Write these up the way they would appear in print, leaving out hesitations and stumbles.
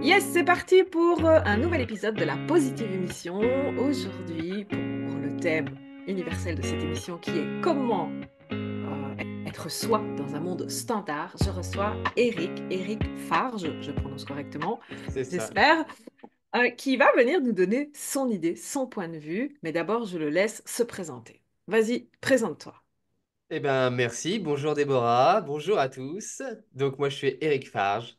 Yes, c'est parti pour un nouvel épisode de la Positive Émission. Aujourd'hui, pour le thème universel de cette émission qui est comment être soi dans un monde standard, je reçois Eric Farge, je prononce correctement, C'est ça. j'espère, qui va venir nous donner son idée, son point de vue. Mais d'abord, je le laisse se présenter. Vas-y, présente-toi. Eh ben, merci. Bonjour Déborah. Bonjour à tous. Donc, moi, je suis Eric Farge.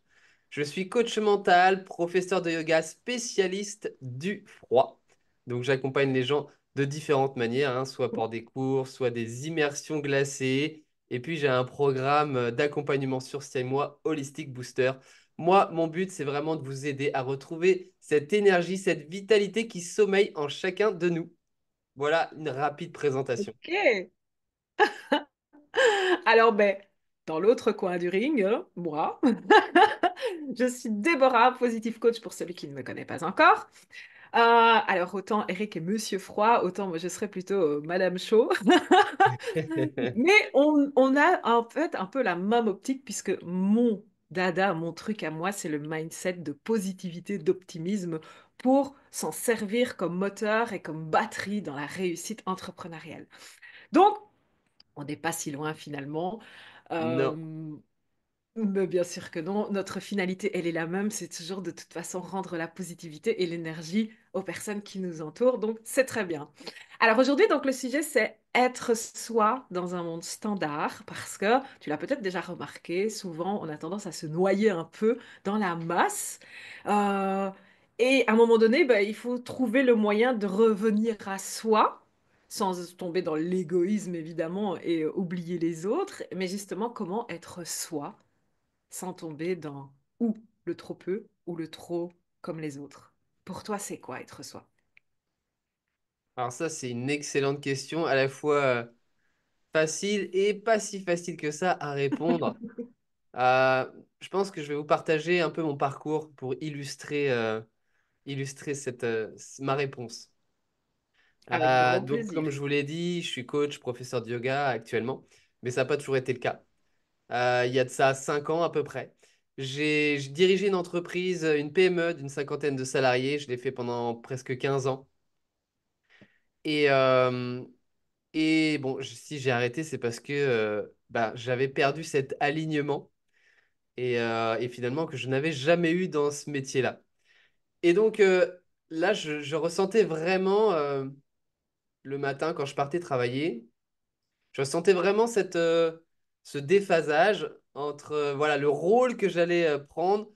Je suis coach mental, professeur de yoga spécialiste du froid. Donc, j'accompagne les gens de différentes manières, hein, soit par des cours, soit des immersions glacées. Et puis, j'ai un programme d'accompagnement sur 6 mois, Holistic Booster. Moi, mon but, c'est vraiment de vous aider à retrouver cette énergie, cette vitalité qui sommeille en chacun de nous. Voilà une rapide présentation. Ok. Alors, ben, dans l'autre coin du ring, moi, je suis Déborah, Positive Coach pour celui qui ne me connaît pas encore. Alors, autant Eric est Monsieur Froid, autant moi je serais plutôt Madame Chaud. Mais on a en fait un peu la même optique puisque mon dada, mon truc à moi, c'est le mindset de positivité, d'optimisme pour s'en servir comme moteur et comme batterie dans la réussite entrepreneuriale. Donc, on n'est pas si loin finalement. Non. Euh, mais bien sûr que non. Notre finalité, elle est la même. C'est toujours de toute façon rendre la positivité et l'énergie aux personnes qui nous entourent. Donc, c'est très bien. Alors aujourd'hui, donc le sujet, c'est être soi dans un monde standard parce que tu l'as peut-être déjà remarqué, souvent on a tendance à se noyer un peu dans la masse. Euh, et à un moment donné, ben, il faut trouver le moyen de revenir à soi sans tomber dans l'égoïsme évidemment et oublier les autres, mais justement comment être soi sans tomber dans ou le trop peu ou le trop comme les autres. Pour toi, c'est quoi être soi? Alors ça, c'est une excellente question, à la fois facile et pas si facile que ça à répondre. Euh, je pense que je vais vous partager un peu mon parcours pour illustrer ma réponse. Avec grand Donc, comme plaisir. je vous l'ai dit, je suis coach, professeur de yoga actuellement, mais ça n'a pas toujours été le cas. Il y a de ça 5 ans à peu près. J'ai dirigé une entreprise, une PME d'une cinquantaine de salariés. Je l'ai fait pendant presque 15 ans. Et, euh, Et bon, si j'ai arrêté, c'est parce que bah, j'avais perdu cet alignement et finalement que je n'avais jamais eu dans ce métier-là. Et donc là, je ressentais vraiment le matin quand je partais travailler, je ressentais vraiment ce déphasage entre voilà, le rôle que j'allais prendre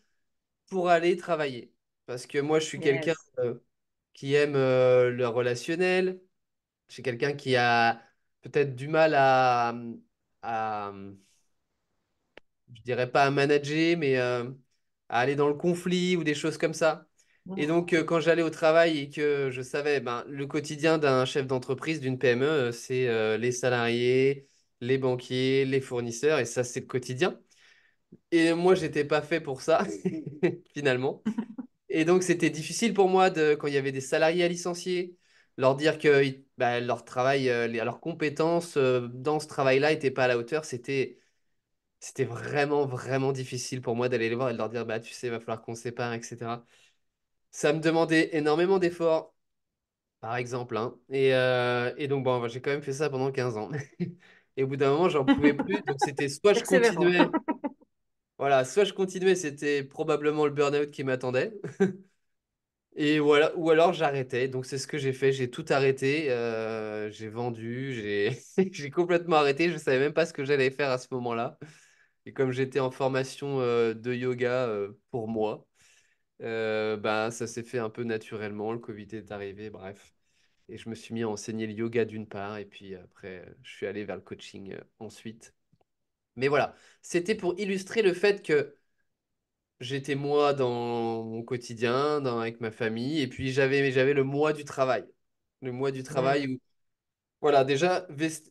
pour aller travailler. Parce que moi, je suis quelqu'un Yes. qui aime le relationnel. Je suis quelqu'un qui a peut-être du mal à, je dirais pas à manager, mais à aller dans le conflit ou des choses comme ça. Et donc, quand j'allais au travail et que je savais, ben, le quotidien d'un chef d'entreprise, d'une PME, c'est les salariés, les banquiers, les fournisseurs, et ça, c'est le quotidien. Et moi, j'étais pas fait pour ça, finalement. Et donc, c'était difficile pour moi quand il y avait des salariés à licencier, leur dire que bah, leur travail, leurs compétences dans ce travail-là n'étaient pas à la hauteur. C'était vraiment, vraiment difficile pour moi d'aller les voir et de leur dire, bah, tu sais, il va falloir qu'on se sépare, etc. Ça me demandait énormément d'efforts, par exemple, hein. Et donc, bon, j'ai quand même fait ça pendant 15 ans. Et au bout d'un moment, j'en pouvais plus. Donc, c'était soit je Persévérant. continuais, voilà, soit je continuais, c'était probablement le burn-out qui m'attendait. Et voilà, ou alors j'arrêtais. Donc c'est ce que j'ai fait. J'ai tout arrêté. J'ai vendu. J'ai complètement arrêté. Je savais même pas ce que j'allais faire à ce moment-là. Et comme j'étais en formation de yoga pour moi, bah, ça s'est fait un peu naturellement. Le Covid est arrivé, bref. Et je me suis mis à enseigner le yoga d'une part. Et puis après, je suis allé vers le coaching ensuite. Mais voilà, c'était pour illustrer le fait que j'étais moi dans mon quotidien, avec ma famille, et puis j'avais le mois du travail. Le mois du travail Hmm. où, voilà, déjà,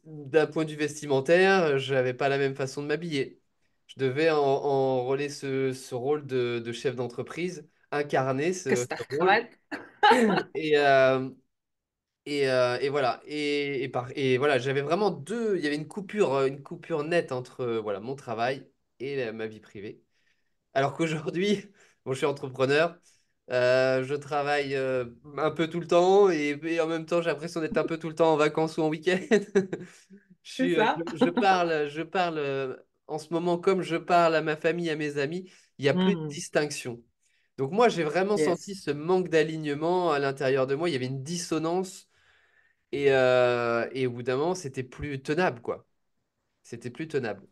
d'un point de vue vestimentaire, je n'avais pas la même façon de m'habiller. Je devais enrôler ce rôle de chef d'entreprise, incarner ce rôle. Costard-cravate. Et, euh, et voilà. Et voilà, j'avais vraiment deux. Il y avait une coupure nette entre voilà, mon travail et ma vie privée. Alors qu'aujourd'hui, Bon, je suis entrepreneur. Je travaille un peu tout le temps et en même temps, j'ai l'impression d'être un peu tout le temps en vacances ou en week-end. C'est ça. Je parle en ce moment comme je parle à ma famille, à mes amis. Il n'y a plus de Hmm. distinction. Donc moi, j'ai vraiment senti Yes. ce manque d'alignement à l'intérieur de moi. Il y avait une dissonance et au bout d'un moment, c'était plus tenable, quoi. C'était plus tenable.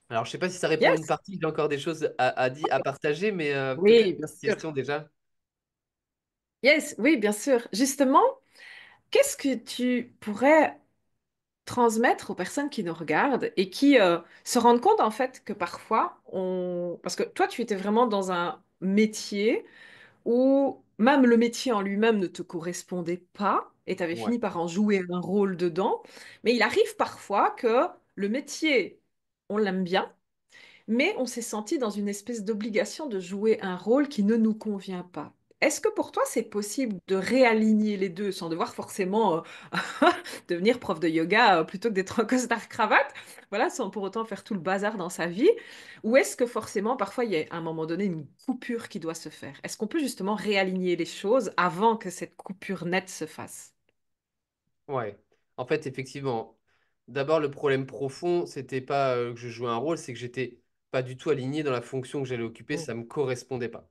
Alors, je sais pas si ça répond à une Yes. partie. J'ai encore des choses à partager, mais peut-être Oui, bien une sûr. question déjà. Yes, oui, bien sûr. Justement, qu'est-ce que tu pourrais transmettre aux personnes qui nous regardent et qui se rendent compte en fait que parfois on... Parce que toi, tu étais vraiment dans un métier où même le métier en lui-même ne te correspondait pas et tu avais Ouais. fini par en jouer un rôle dedans. Mais il arrive parfois que le métier, on l'aime bien, mais on s'est senti dans une espèce d'obligation de jouer un rôle qui ne nous convient pas. Est-ce que pour toi, c'est possible de réaligner les deux sans devoir forcément devenir prof de yoga plutôt que d'être en costard-cravate, voilà, sans pour autant faire tout le bazar dans sa vie? Ou est-ce que forcément, parfois, il y a à un moment donné une coupure qui doit se faire? Est-ce qu'on peut justement réaligner les choses avant que cette coupure nette se fasse? Ouais. En fait, effectivement, d'abord, le problème profond, c'était pas que je jouais un rôle, c'est que j'étais pas du tout aligné dans la fonction que j'allais occuper, Mm. ça me correspondait pas.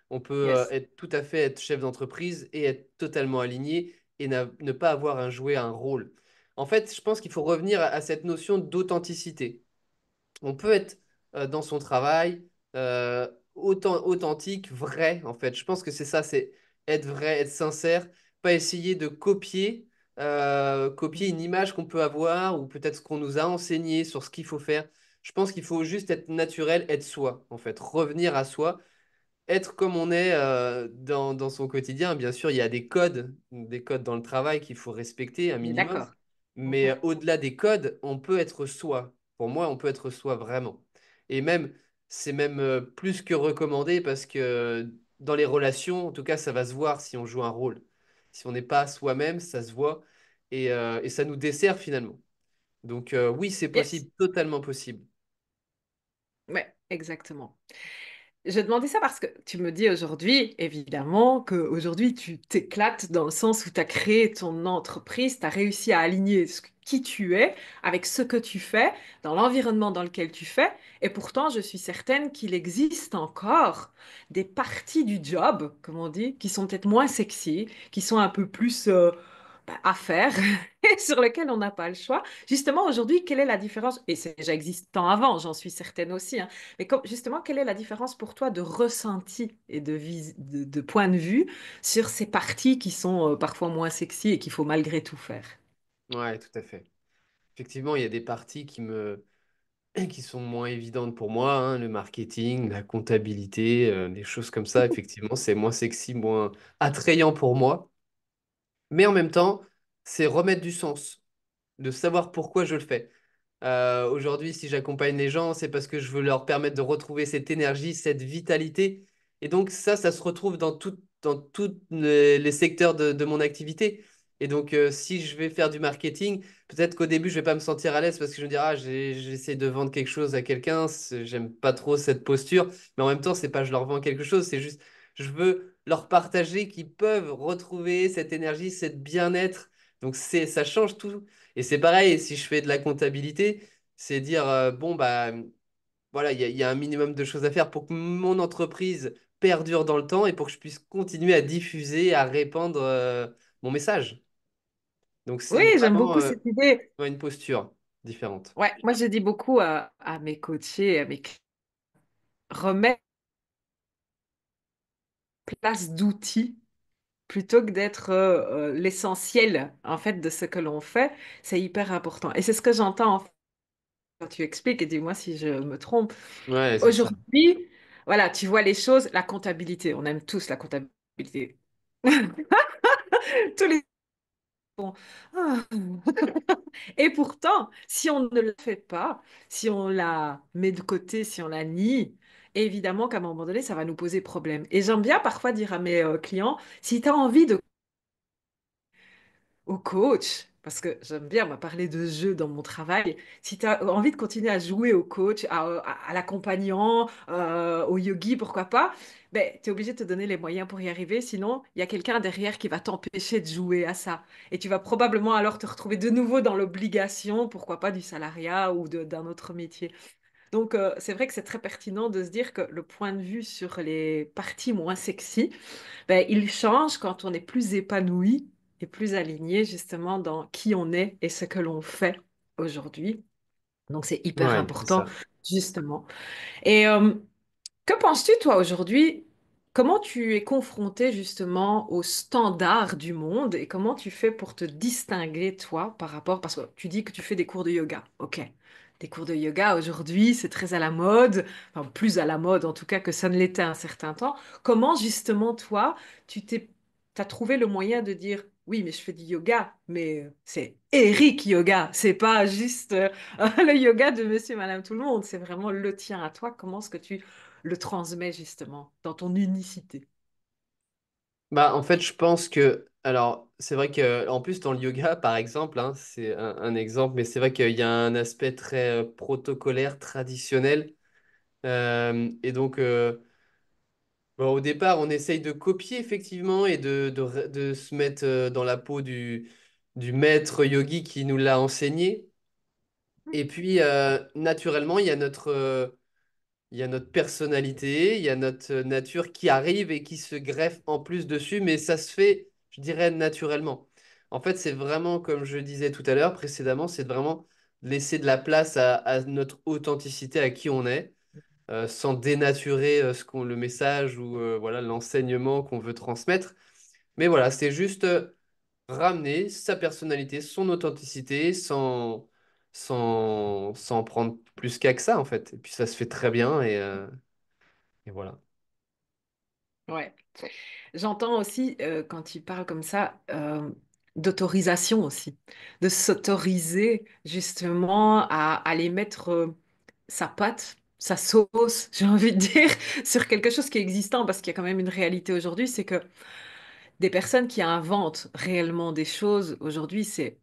On peut Yes. être tout à fait être chef d'entreprise et être totalement aligné et ne pas avoir à jouer un rôle. En fait, je pense qu'il faut revenir à cette notion d'authenticité. On peut être dans son travail authentique, vrai, en fait. Je pense que c'est ça, c'est être vrai, être sincère, pas essayer de copier une image qu'on peut avoir ou peut-être ce qu'on nous a enseigné sur ce qu'il faut faire. Je pense qu'il faut juste être naturel, être soi, en fait, revenir à soi être comme on est dans son quotidien. Bien sûr, il y a des codes dans le travail qu'il faut respecter un On est minimum. d'accord. Mais au-delà des codes, on peut être soi. Pour moi, on peut être soi vraiment. Et même, c'est même plus que recommandé parce que dans les relations, en tout cas, ça va se voir si on joue un rôle. Si on n'est pas soi-même, ça se voit et ça nous dessert finalement. Donc oui, c'est Yes. possible, totalement possible. Ouais, exactement. Je demandais ça parce que tu me dis aujourd'hui, évidemment, qu'aujourd'hui tu t'éclates dans le sens où tu as créé ton entreprise, tu as réussi à aligner qui tu es avec ce que tu fais, dans l'environnement dans lequel tu fais. Et pourtant, je suis certaine qu'il existe encore des parties du job, comme on dit, qui sont peut-être moins sexy, qui sont un peu plus à faire et sur lesquelles on n'a pas le choix. Justement, aujourd'hui, quelle est la différence? Et c'est déjà existant avant, j'en suis certaine aussi, hein, mais justement, quelle est la différence pour toi de ressenti et de point de vue sur ces parties qui sont parfois moins sexy et qu'il faut malgré tout faire? Ouais, tout à fait. Effectivement, il y a des parties qui sont moins évidentes pour moi, hein, le marketing, la comptabilité, des choses comme ça, effectivement, c'est moins sexy, moins attrayant pour moi. Mais en même temps, c'est remettre du sens, de savoir pourquoi je le fais. Aujourd'hui, si j'accompagne les gens, c'est parce que je veux leur permettre de retrouver cette énergie, cette vitalité. Et donc ça se retrouve dans tous les secteurs de mon activité. Et donc, si je vais faire du marketing, peut-être qu'au début, je vais pas me sentir à l'aise parce que je me dirai, ah, j'essaie de vendre quelque chose à quelqu'un, j'aime pas trop cette posture. Mais en même temps, c'est pas je leur vends quelque chose, c'est juste, je veux leur partager qu'ils peuvent retrouver cette énergie, cette bien-être. Donc, ça change tout. Et c'est pareil, si je fais de la comptabilité, c'est dire, bon, bah, voilà, il y a un minimum de choses à faire pour que mon entreprise perdure dans le temps et pour que je puisse continuer à diffuser, à répandre mon message. Donc, Oui, c'est j'aime vraiment beaucoup cette idée. ouais, une posture différente. Ouais, moi je dis beaucoup à mes coachés, à mes clients, remettre place d'outils plutôt que d'être l'essentiel en fait de ce que l'on fait, c'est hyper important. Et c'est ce que j'entends en fait, quand tu expliques, et dis-moi si je me trompe. Ouais, c'est ça. Aujourd'hui, voilà, tu vois les choses, la comptabilité, on aime tous la comptabilité. Tous les bon. Ah. Et pourtant, si on ne le fait pas, si on la met de côté, si on la nie, évidemment qu'à un moment donné, ça va nous poser problème. Et j'aime bien parfois dire à mes clients, si tu as envie de au coach, parce que j'aime bien moi, parler de jeu dans mon travail. Si tu as envie de continuer à jouer au coach, à l'accompagnant, au yogi, pourquoi pas, ben, tu es obligé de te donner les moyens pour y arriver. Sinon, il y a quelqu'un derrière qui va t'empêcher de jouer à ça. Et tu vas probablement alors te retrouver de nouveau dans l'obligation, pourquoi pas du salariat ou d'un autre métier. Donc, c'est vrai que c'est très pertinent de se dire que le point de vue sur les parties moins sexy, ben, il change quand on est plus épanoui et plus aligné justement dans qui on est et ce que l'on fait aujourd'hui. Donc, c'est hyper Ouais, c'est important, ça. justement. Et que penses-tu, toi, aujourd'hui? Comment tu es confronté justement aux standards du monde et comment tu fais pour te distinguer, toi, par rapport, parce que tu dis que tu fais des cours de yoga. OK. Des cours de yoga aujourd'hui, c'est très à la mode, enfin plus à la mode en tout cas que ça ne l'était un certain temps. Comment justement, toi, t'as trouvé le moyen de dire, oui, mais je fais du yoga, mais c'est Eric Yoga, c'est pas juste le yoga de monsieur, madame, tout le monde, c'est vraiment le tien à toi. Comment est-ce que tu le transmets justement dans ton unicité? Bah, en fait, je pense que, alors, c'est vrai que, en plus, dans le yoga, par exemple, hein, c'est un exemple, mais c'est vrai qu'il y a un aspect très protocolaire, traditionnel. Et donc, bon, au départ, on essaye de copier, effectivement, et de se mettre dans la peau du maître yogi qui nous l'a enseigné. Et puis, naturellement, il y a notre personnalité, il y a notre nature qui arrive et qui se greffe en plus dessus, mais ça se fait, je dirais, naturellement. En fait, c'est vraiment, comme je disais tout à l'heure précédemment, c'est de vraiment laisser de la place à notre authenticité, à qui on est, sans dénaturer le message ou voilà, l'enseignement qu'on veut transmettre. Mais voilà, c'est juste ramener sa personnalité, son authenticité, sans prendre plus qu'à que ça, en fait. Et puis ça se fait très bien et voilà. Ouais. J'entends aussi, quand tu parles comme ça, d'autorisation aussi, de s'autoriser justement à aller mettre sa patte, sa sauce, j'ai envie de dire, sur quelque chose qui est existant, parce qu'il y a quand même une réalité aujourd'hui, c'est que des personnes qui inventent réellement des choses, aujourd'hui, c'est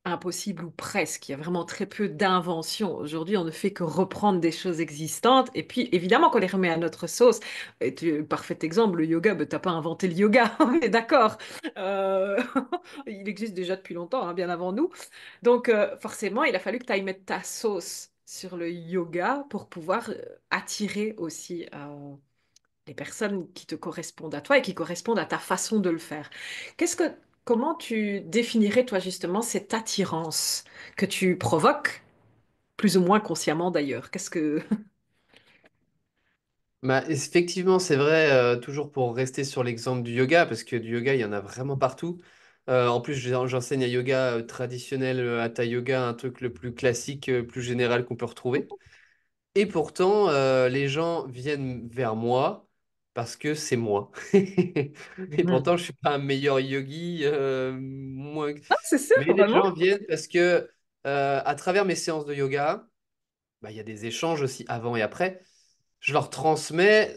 impossible ou presque. Il y a vraiment très peu d'inventions. Aujourd'hui, on ne fait que reprendre des choses existantes et puis évidemment qu'on les remet à notre sauce. Et parfait exemple, le yoga, ben, t'as pas inventé le yoga, on est d'accord. Euh, il existe déjà depuis longtemps, hein, bien avant nous. Donc forcément, il a fallu que tu ailles mettre ta sauce sur le yoga pour pouvoir attirer aussi les personnes qui te correspondent à toi et qui correspondent à ta façon de le faire. Comment tu définirais, toi, justement, cette attirance que tu provoques, plus ou moins consciemment d'ailleurs? Qu'est-ce que... Bah, effectivement, c'est vrai, toujours pour rester sur l'exemple du yoga, parce que du yoga, il y en a vraiment partout. En plus, j'enseigne un yoga traditionnel, hatha yoga, un truc le plus classique, plus général qu'on peut retrouver. Et pourtant, les gens viennent vers moi parce que c'est moi. Et Mhm. pourtant, je suis pas un meilleur yogi, moins. Ah, c'est sûr, Mais les vraiment. gens viennent parce que, à travers mes séances de yoga, bah, il y a des échanges aussi avant et après. Je leur transmets,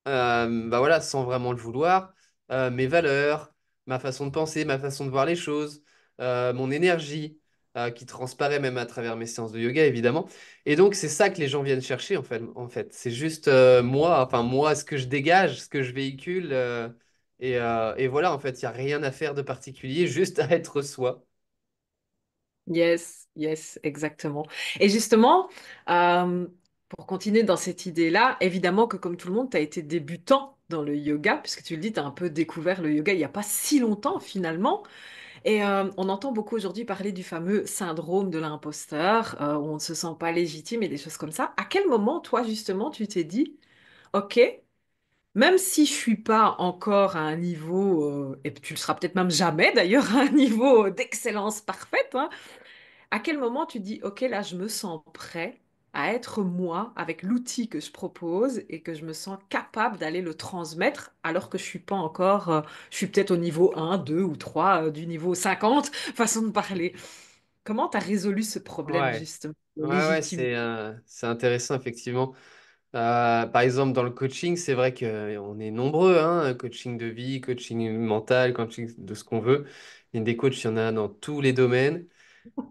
bah voilà, sans vraiment le vouloir, mes valeurs, ma façon de penser, ma façon de voir les choses, mon énergie, qui transparaît même à travers mes séances de yoga, évidemment. Et donc, c'est ça que les gens viennent chercher, en fait. C'est juste moi, enfin, moi, ce que je dégage, ce que je véhicule. Et voilà, en fait, il n'y a rien à faire de particulier, juste à être soi. Yes, yes, exactement. Et justement, euh, pour continuer dans cette idée-là, évidemment que comme tout le monde, tu as été débutant dans le yoga, puisque tu le dis, tu as un peu découvert le yoga il n'y a pas si longtemps finalement. Et on entend beaucoup aujourd'hui parler du fameux syndrome de l'imposteur, où on ne se sent pas légitime et des choses comme ça. À quel moment, toi, justement, tu t'es dit, OK, même si je suis pas encore à un niveau, et tu le seras peut-être même jamais d'ailleurs, à un niveau d'excellence parfaite, hein, à quel moment tu dis, OK, là, je me sens prêt à être moi avec l'outil que je propose et que je me sens capable d'aller le transmettre alors que je suis pas encore, je suis peut-être au niveau 1, 2 ou 3 du niveau 50, façon de parler. Comment tu as résolu ce problème Ouais, justement de ouais, légitimité? c'est intéressant, effectivement. Par exemple, dans le coaching, c'est vrai qu'on est nombreux, hein, coaching de vie, coaching mental, coaching de ce qu'on veut. Des coachs, il y en a dans tous les domaines.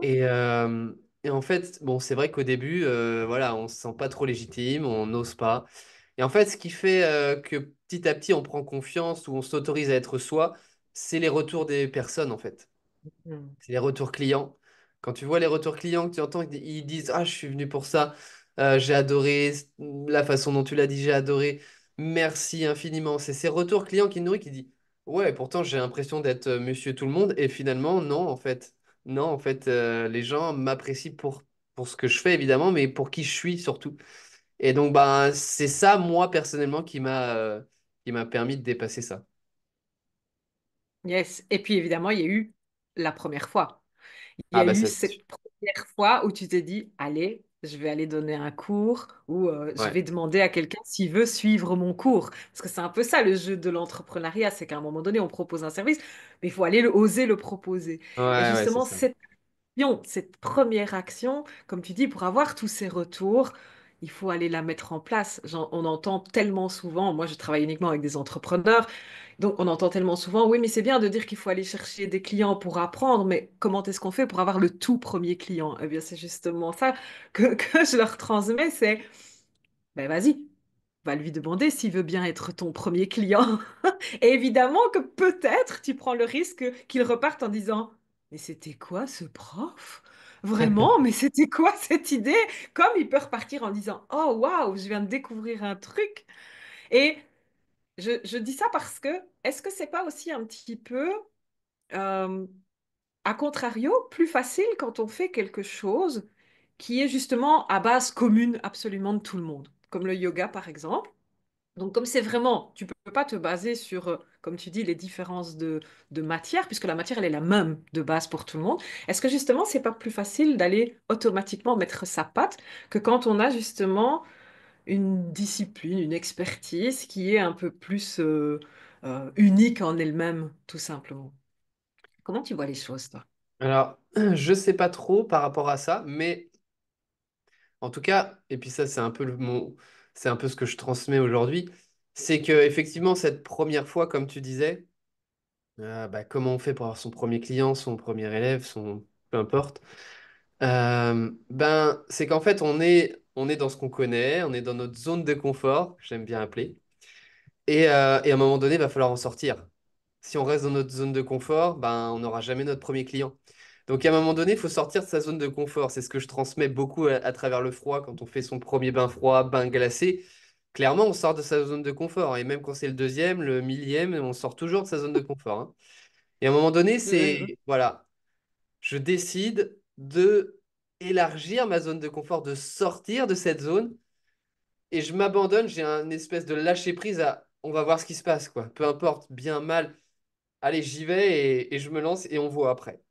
Et, euh, et en fait, bon, c'est vrai qu'au début, voilà, on se sent pas trop légitime, on n'ose pas. Et en fait, ce qui fait que petit à petit, on prend confiance ou on s'autorise à être soi, c'est les retours des personnes, en fait. Mm. C'est les retours clients. Quand tu vois les retours clients, que tu entends, ils disent, ah, je suis venu pour ça, j'ai adoré la façon dont tu l'as dit, j'ai adoré, merci infiniment. C'est ces retours clients qui nourrissent, qui disent, ouais, pourtant j'ai l'impression d'être monsieur tout le monde, et finalement, non, en fait. Non, en fait, les gens m'apprécient pour ce que je fais, évidemment, mais pour qui je suis surtout. Et donc, bah, c'est ça, moi, personnellement, qui m'a permis de dépasser ça. Yes. Et puis évidemment, il y a eu la première fois. Il y Ah, a bah, eu ça, cette première fois où tu t'es dit, allez, je vais aller donner un cours ou je ouais, vais demander à quelqu'un s'il veut suivre mon cours. Parce que c'est un peu ça le jeu de l'entrepreneuriat, c'est qu'à un moment donné, on propose un service, mais il faut aller oser le proposer. ouais, Et ouais, c'est justement, ça. cette première action, comme tu dis, pour avoir tous ces retours, il faut aller la mettre en place. On entend tellement souvent, moi je travaille uniquement avec des entrepreneurs, donc on entend tellement souvent, oui, mais c'est bien de dire qu'il faut aller chercher des clients pour apprendre, mais comment est-ce qu'on fait pour avoir le tout premier client? Eh bien, c'est justement ça que je leur transmets, c'est, ben vas-y, va lui demander s'il veut bien être ton premier client. Et évidemment que peut-être tu prends le risque qu'il reparte en disant, mais c'était quoi ce prof? Vraiment, mais c'était quoi cette idée? Comme il peut repartir en disant, oh waouh, je viens de découvrir un truc. Et je dis ça parce que, est-ce que c'est pas aussi un petit peu, euh, à contrario, plus facile quand on fait quelque chose qui est justement à base commune absolument de tout le monde, comme le yoga par exemple. Donc, comme c'est vraiment, tu peux pas te baser sur, comme tu dis, les différences de matière, puisque la matière, elle est la même de base pour tout le monde. Est-ce que justement, c'est pas plus facile d'aller automatiquement mettre sa patte que quand on a justement une discipline, une expertise qui est un peu plus unique en elle-même, tout simplement? Comment tu vois les choses, toi? Alors, je sais pas trop par rapport à ça, mais en tout cas, et puis ça, c'est un peu c'est un peu ce que je transmets aujourd'hui, c'est que effectivement, cette première fois, comme tu disais, bah, comment on fait pour avoir son premier client, son premier élève, son peu importe, ben, c'est qu'en fait, on est dans ce qu'on connaît, on est dans notre zone de confort, que j'aime bien appeler. Et à un moment donné, il va falloir en sortir. Si on reste dans notre zone de confort, ben, on n'aura jamais notre premier client. Donc à un moment donné, il faut sortir de sa zone de confort. C'est ce que je transmets beaucoup à travers le froid, quand on fait son premier bain froid, bain glacé. Clairement, on sort de sa zone de confort. Et même quand c'est le deuxième, le millième, on sort toujours de sa zone de confort, hein. Et à un moment donné, Mhm. c'est, voilà, je décide de élargir ma zone de confort, de sortir de cette zone et je m'abandonne, j'ai un espèce de lâcher prise à on va voir ce qui se passe, quoi. Peu importe, bien, mal, allez, j'y vais et je me lance et on voit après.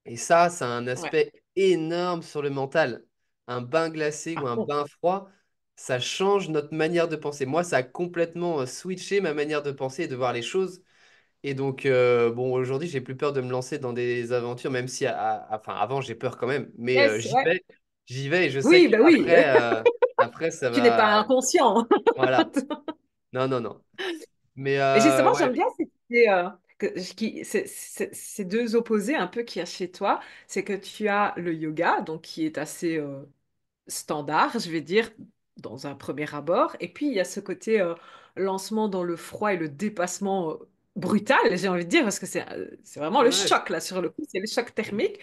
Et ça a un Ouais. aspect énorme sur le mental. Un bain glacé ou Ah un bon. bain froid, ça change notre manière de penser. Moi, ça a complètement switché ma manière de penser et de voir les choses. Et donc, bon, aujourd'hui, j'ai plus peur de me lancer dans des aventures, même si, enfin, avant, j'ai peur quand même. Mais Yes, ouais. j'y vais et je sais Oui, ben oui, qu'après, après, ça tu n'es pas va. inconscient. Voilà. Non, non, non. Mais Et justement, ouais, j'aime bien cette idée, ces deux opposés un peu qu'il y a chez toi. C'est que tu as le yoga, donc qui est assez standard, je vais dire, dans un premier abord. Et puis, il y a ce côté lancement dans le froid et le dépassement brutal, j'ai envie de dire, parce que c'est vraiment le ouais. choc, là, sur le coup, c'est le choc thermique.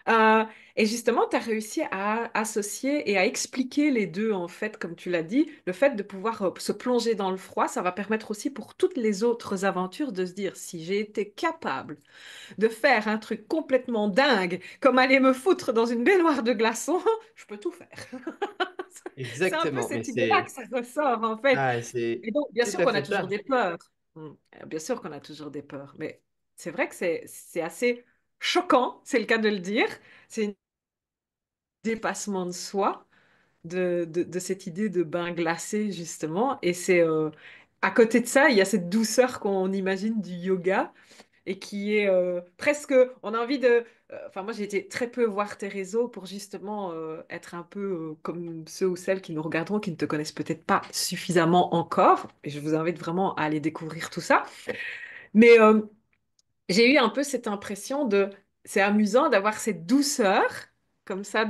Euh, et justement, tu as réussi à associer et à expliquer les deux, en fait, comme tu l'as dit. Le fait de pouvoir se plonger dans le froid, ça va permettre aussi pour toutes les autres aventures de se dire, si j'ai été capable de faire un truc complètement dingue, comme aller me foutre dans une baignoire de glaçons, je peux tout faire. C'est un peu Exactement. Mais cette idée-là que c'est ça ressort, en fait. ah, c'est Et donc, bien tout sûr à qu'on a fait toujours ça. des peurs. Bien sûr qu'on a toujours des peurs. Mais c'est vrai que c'est assez choquant, c'est le cas de le dire. C'est un dépassement de soi, de cette idée de bain glacé, justement. Et c'est à côté de ça, il y a cette douceur qu'on imagine du yoga et qui est presque, on a envie de... Enfin, moi, j'ai été très peu voir tes réseaux pour justement être un peu comme ceux ou celles qui nous regarderont, qui ne te connaissent peut-être pas suffisamment encore. Et je vous invite vraiment à aller découvrir tout ça. Mais j'ai eu un peu cette impression de, c'est amusant d'avoir cette douceur, comme ça,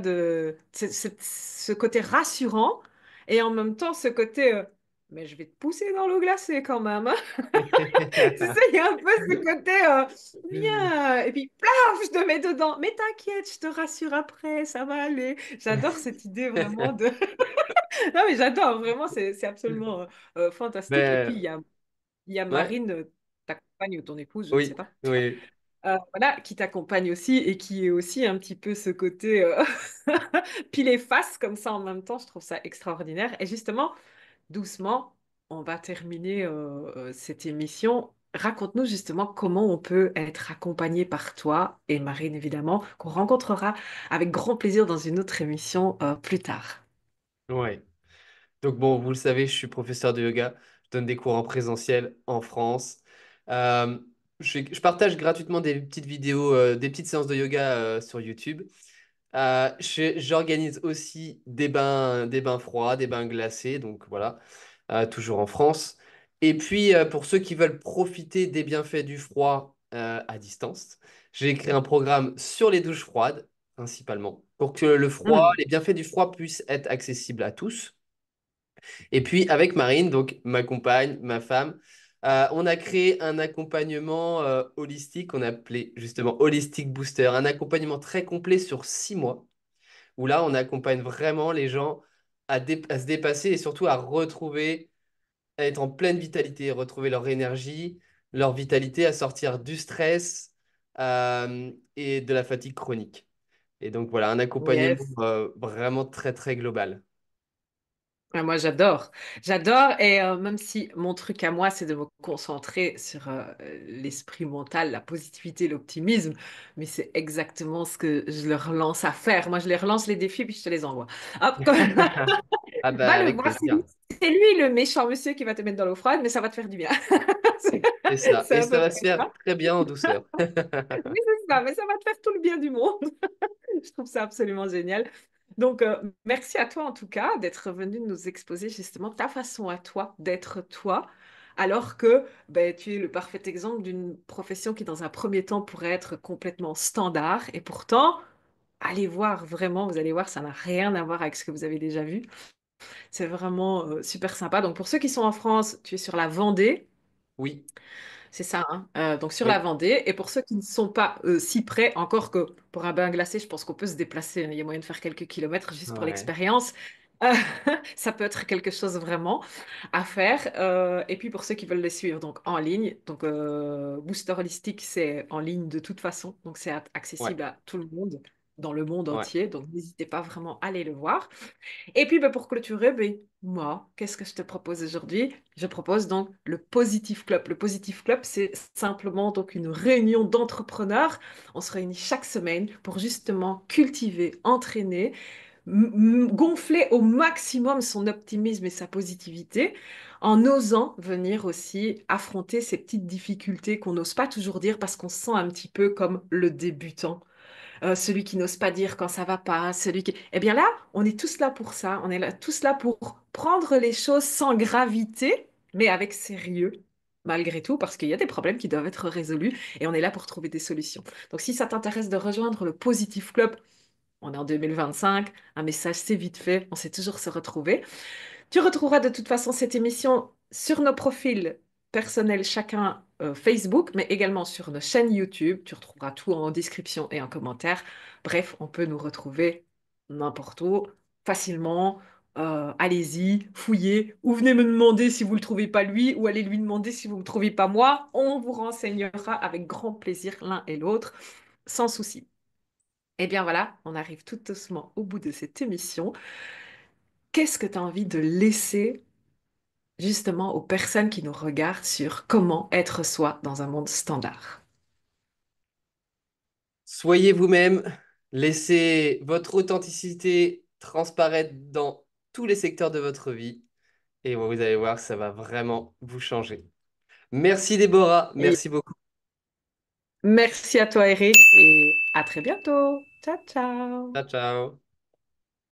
ce côté rassurant, et en même temps ce côté, mais je vais te pousser dans l'eau glacée quand même, hein. Tu sais, il y a un peu ce côté, viens, et puis, plaf, je te mets dedans. Mais t'inquiète, je te rassure après, ça va aller. J'adore cette idée vraiment de... Non, mais j'adore, vraiment, c'est absolument fantastique. Et puis, Ben, il y a ouais, Marine, ta compagne ou ton épouse, je ne sais oui, pas. oui, Voilà, qui t'accompagne aussi et qui est aussi un petit peu ce côté pile et face comme ça en même temps. Je trouve ça extraordinaire. Et justement, doucement, on va terminer cette émission. Raconte-nous justement comment on peut être accompagné par toi et Marine, évidemment, qu'on rencontrera avec grand plaisir dans une autre émission plus tard. ouais. Donc bon, vous le savez, je suis professeur de yoga. Je donne des cours en présentiel en France. Euh, je partage gratuitement des petites vidéos, des petites séances de yoga sur YouTube. J'organise aussi des bains froids, des bains glacés, donc voilà, toujours en France. Et puis, pour ceux qui veulent profiter des bienfaits du froid à distance, j'ai créé un programme sur les douches froides, principalement, pour que le froid, Hmm. les bienfaits du froid puissent être accessibles à tous. Et puis avec Marine, donc ma compagne, ma femme, on a créé un accompagnement holistique, on a appelé justement Holistic Booster, un accompagnement très complet sur 6 mois, où là on accompagne vraiment les gens à se dépasser et surtout à retrouver, à être en pleine vitalité, retrouver leur énergie, leur vitalité, à sortir du stress et de la fatigue chronique. Et donc voilà, un accompagnement Yes. vraiment très très global. Ah, moi, j'adore. J'adore. Et même si mon truc à moi, c'est de me concentrer sur l'esprit mental, la positivité, l'optimisme, mais c'est exactement ce que je leur lance à faire. Moi, je les relance les défis, puis je te les envoie. Hop, Ah va bah le avec voir. plaisir. C'est lui le méchant monsieur qui va te mettre dans l'eau froide, mais ça va te faire du bien. C'est C'est ça. c'est Et à ça peu va se près faire ça. très bien en douceur. Oui, c'est ça, mais ça va te faire tout le bien du monde. Je trouve ça absolument génial. Donc, merci à toi en tout cas d'être venu nous exposer justement ta façon à toi d'être toi, alors que ben, tu es le parfait exemple d'une profession qui, dans un premier temps, pourrait être complètement standard. Et pourtant, allez voir vraiment, vous allez voir, ça n'a rien à voir avec ce que vous avez déjà vu. C'est vraiment super sympa. Donc, pour ceux qui sont en France, tu es sur la Vendée. Oui, C'est ça, hein. Donc sur la oui. Vendée. Et pour ceux qui ne sont pas si près, encore que pour un bain glacé, je pense qu'on peut se déplacer, hein. Il y a moyen de faire quelques kilomètres juste pour Ouais, l'expérience. Euh, Ça peut être quelque chose vraiment à faire. Et puis pour ceux qui veulent les suivre, donc en ligne, donc Booster Holistique, c'est en ligne de toute façon. Donc c'est ouais, accessible à tout le monde, dans le monde ouais. entier. Donc n'hésitez pas vraiment à aller le voir. Et puis, ben, pour clôturer, ben, moi, qu'est-ce que je te propose aujourd'hui? Je propose donc le Positive Club. Le Positive Club, c'est simplement donc une réunion d'entrepreneurs. On se réunit chaque semaine pour justement cultiver, entraîner, gonfler au maximum son optimisme et sa positivité, en osant venir aussi affronter ces petites difficultés qu'on n'ose pas toujours dire parce qu'on se sent un petit peu comme le débutant, celui qui n'ose pas dire quand ça va pas, celui qui... Eh bien là, on est tous là pour ça. On est là, tous là pour prendre les choses sans gravité, mais avec sérieux, malgré tout, parce qu'il y a des problèmes qui doivent être résolus et on est là pour trouver des solutions. Donc si ça t'intéresse de rejoindre le Positive Club, on est en 2025, un message c'est vite fait, on sait toujours se retrouver. Tu retrouveras de toute façon cette émission sur nos profils personnels chacun Facebook, mais également sur nos chaînes YouTube. Tu retrouveras tout en description et en commentaire. Bref, on peut nous retrouver n'importe où, facilement. Allez-y, fouillez, ou venez me demander si vous ne le trouvez pas lui, ou allez lui demander si vous ne me trouvez pas moi. On vous renseignera avec grand plaisir l'un et l'autre, sans souci. Eh bien voilà, on arrive tout doucement au bout de cette émission. Qu'est-ce que tu as envie de laisser justement aux personnes qui nous regardent sur comment être soi dans un monde standard? Soyez vous-même, laissez votre authenticité transparaître dans tous les secteurs de votre vie et vous allez voir, ça va vraiment vous changer. Merci Déborah, Et merci beaucoup. merci à toi, Eric, et à très bientôt. Ciao, ciao. Ciao, ciao.